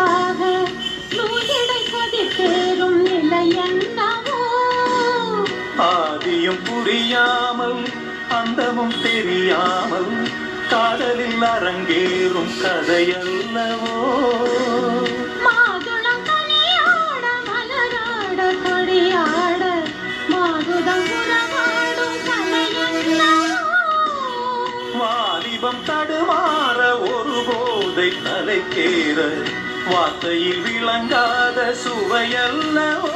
நட்பாக நூலிடை கொதிப்பேறும் நிலை என்னவோ ஆதியும் புரியாமல் அந்தமும் தெரியாமல் காதலில் அரங்கேறும் கதையல்லவோ மாதுளம் கனியாட மலராட கொடியாட மாதுளம் உறவாடும் கதையல்லவோ வாலிபம் தடுமாற ஒரு போதை தலைக்கேற வார்த்தையில் விளங்காத சுவையல்லவோ